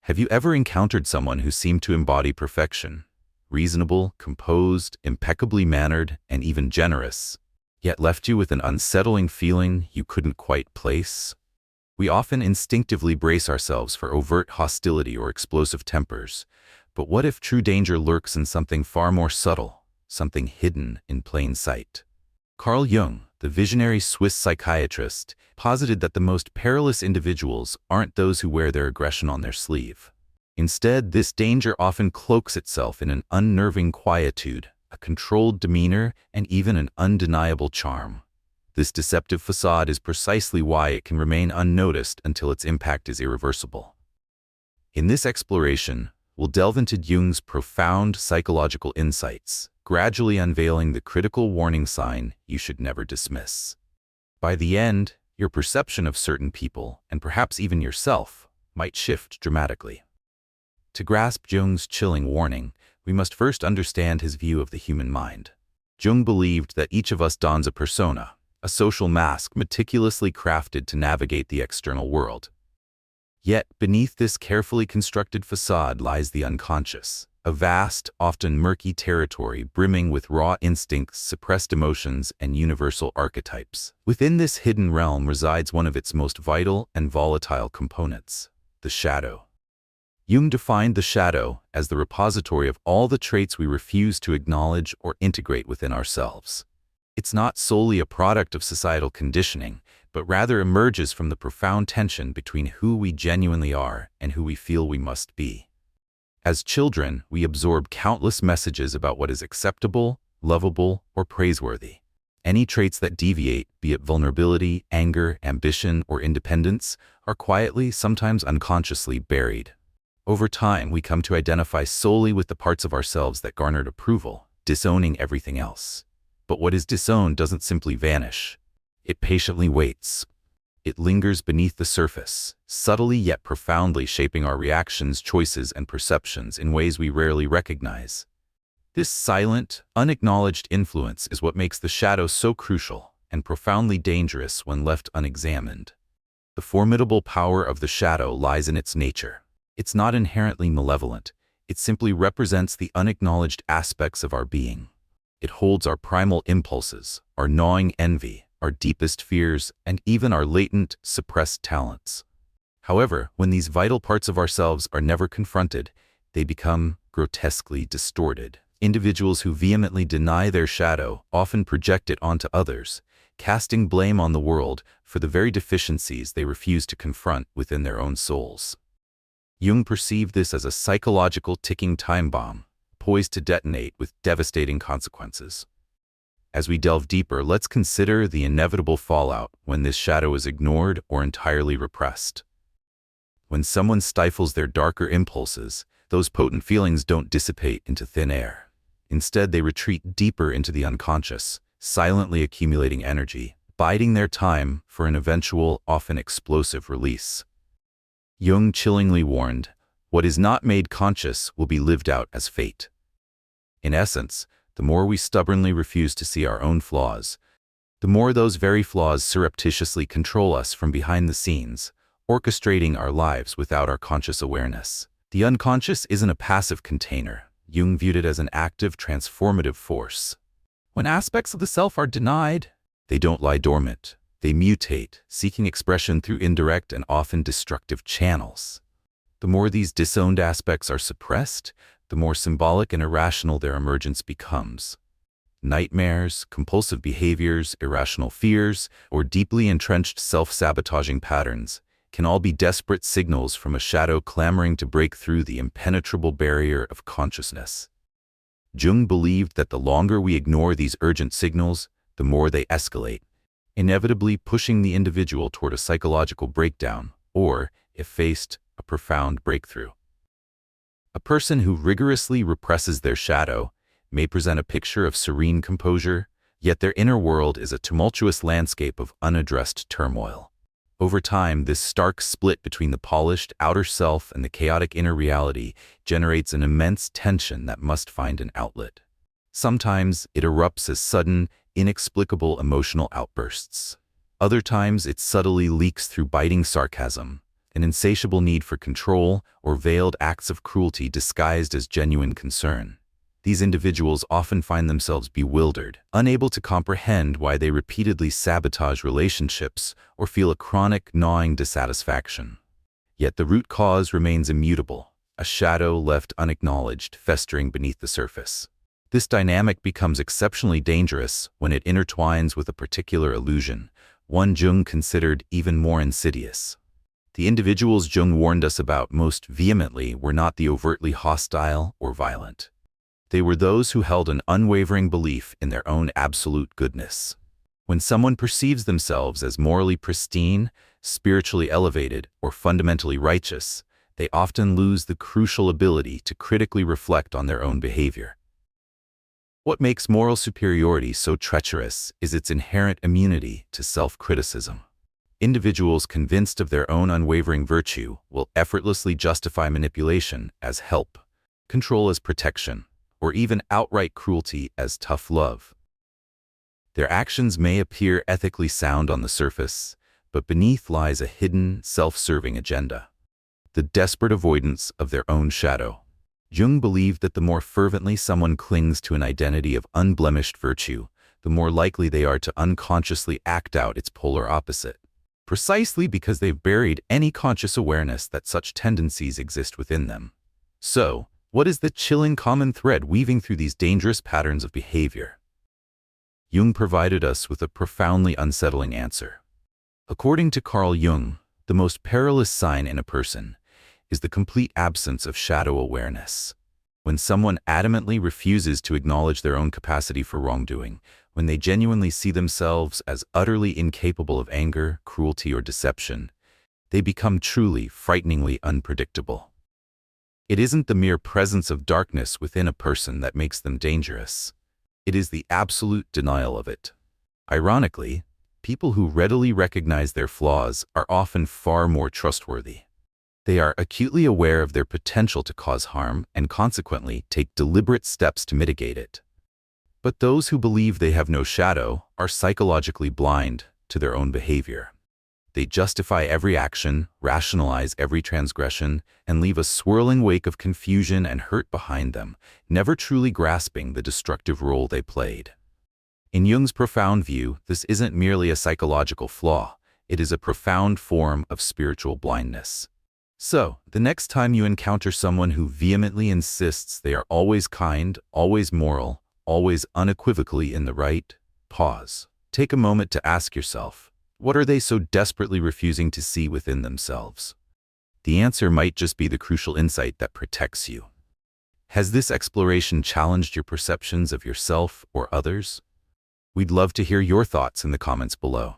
Have you ever encountered someone who seemed to embody perfection? Reasonable, composed, impeccably mannered, and even generous, yet left you with an unsettling feeling you couldn't quite place? We often instinctively brace ourselves for overt hostility or explosive tempers, but what if true danger lurks in something far more subtle, something hidden in plain sight? Carl Jung, the visionary Swiss psychiatrist, posited that the most perilous individuals aren't those who wear their aggression on their sleeve. Instead, this danger often cloaks itself in an unnerving quietude, a controlled demeanor, and even an undeniable charm. This deceptive facade is precisely why it can remain unnoticed until its impact is irreversible. In this exploration, we'll delve into Jung's profound psychological insights, gradually unveiling the critical warning sign you should never dismiss. By the end, your perception of certain people, and perhaps even yourself, might shift dramatically. To grasp Jung's chilling warning, we must first understand his view of the human mind. Jung believed that each of us dons a persona, a social mask meticulously crafted to navigate the external world. Yet, beneath this carefully constructed facade lies the unconscious, a vast, often murky territory brimming with raw instincts, suppressed emotions, and universal archetypes. Within this hidden realm resides one of its most vital and volatile components, the shadow. Jung defined the shadow as the repository of all the traits we refuse to acknowledge or integrate within ourselves. It's not solely a product of societal conditioning, but rather emerges from the profound tension between who we genuinely are and who we feel we must be. As children, we absorb countless messages about what is acceptable, lovable, or praiseworthy. Any traits that deviate, be it vulnerability, anger, ambition, or independence, are quietly, sometimes unconsciously, buried. Over time, we come to identify solely with the parts of ourselves that garnered approval, disowning everything else. But what is disowned doesn't simply vanish. It patiently waits. It lingers beneath the surface, subtly yet profoundly shaping our reactions, choices, and perceptions in ways we rarely recognize. This silent, unacknowledged influence is what makes the shadow so crucial and profoundly dangerous when left unexamined. The formidable power of the shadow lies in its nature. It's not inherently malevolent. It simply represents the unacknowledged aspects of our being. It holds our primal impulses, our gnawing envy, our deepest fears, and even our latent, suppressed talents. However, when these vital parts of ourselves are never confronted, they become grotesquely distorted. Individuals who vehemently deny their shadow often project it onto others, casting blame on the world for the very deficiencies they refuse to confront within their own souls. Jung perceived this as a psychological ticking time bomb, poised to detonate with devastating consequences. As we delve deeper, let's consider the inevitable fallout when this shadow is ignored or entirely repressed. When someone stifles their darker impulses, those potent feelings don't dissipate into thin air. Instead, they retreat deeper into the unconscious, silently accumulating energy, biding their time for an eventual, often explosive release. Jung chillingly warned, "What is not made conscious will be lived out as fate." In essence, the more we stubbornly refuse to see our own flaws, the more those very flaws surreptitiously control us from behind the scenes, orchestrating our lives without our conscious awareness. The unconscious isn't a passive container. Jung viewed it as an active, transformative force. When aspects of the self are denied, they don't lie dormant. They mutate, seeking expression through indirect and often destructive channels. The more these disowned aspects are suppressed, the more symbolic and irrational their emergence becomes. Nightmares, compulsive behaviors, irrational fears, or deeply entrenched self-sabotaging patterns can all be desperate signals from a shadow clamoring to break through the impenetrable barrier of consciousness. Jung believed that the longer we ignore these urgent signals, the more they escalate, inevitably pushing the individual toward a psychological breakdown, or, if faced, a profound breakthrough. A person who rigorously represses their shadow may present a picture of serene composure, yet their inner world is a tumultuous landscape of unaddressed turmoil. Over time, this stark split between the polished outer self and the chaotic inner reality generates an immense tension that must find an outlet. Sometimes it erupts as sudden, inexplicable emotional outbursts. Other times it subtly leaks through biting sarcasm, an insatiable need for control, or veiled acts of cruelty disguised as genuine concern. These individuals often find themselves bewildered, unable to comprehend why they repeatedly sabotage relationships or feel a chronic, gnawing dissatisfaction. Yet the root cause remains immutable, a shadow left unacknowledged, festering beneath the surface. This dynamic becomes exceptionally dangerous when it intertwines with a particular illusion, one Jung considered even more insidious. The individuals Jung warned us about most vehemently were not the overtly hostile or violent. They were those who held an unwavering belief in their own absolute goodness. When someone perceives themselves as morally pristine, spiritually elevated, or fundamentally righteous, they often lose the crucial ability to critically reflect on their own behavior. What makes moral superiority so treacherous is its inherent immunity to self-criticism. Individuals convinced of their own unwavering virtue will effortlessly justify manipulation as help, control as protection, or even outright cruelty as tough love. Their actions may appear ethically sound on the surface, but beneath lies a hidden, self-serving agenda: the desperate avoidance of their own shadow. Jung believed that the more fervently someone clings to an identity of unblemished virtue, the more likely they are to unconsciously act out its polar opposite, precisely because they've buried any conscious awareness that such tendencies exist within them. So, what is the chilling common thread weaving through these dangerous patterns of behavior? Jung provided us with a profoundly unsettling answer. According to Carl Jung, the most perilous sign in a person is the complete absence of shadow awareness. When someone adamantly refuses to acknowledge their own capacity for wrongdoing, when they genuinely see themselves as utterly incapable of anger, cruelty, or deception, they become truly, frighteningly unpredictable. It isn't the mere presence of darkness within a person that makes them dangerous. It is the absolute denial of it. Ironically, people who readily recognize their flaws are often far more trustworthy. They are acutely aware of their potential to cause harm and consequently take deliberate steps to mitigate it. But those who believe they have no shadow are psychologically blind to their own behavior. They justify every action, rationalize every transgression, and leave a swirling wake of confusion and hurt behind them, never truly grasping the destructive role they played. In Jung's profound view, this isn't merely a psychological flaw, it is a profound form of spiritual blindness. So, the next time you encounter someone who vehemently insists they are always kind, always moral, always unequivocally in the right, pause. Take a moment to ask yourself, what are they so desperately refusing to see within themselves? The answer might just be the crucial insight that protects you. Has this exploration challenged your perceptions of yourself or others? We'd love to hear your thoughts in the comments below.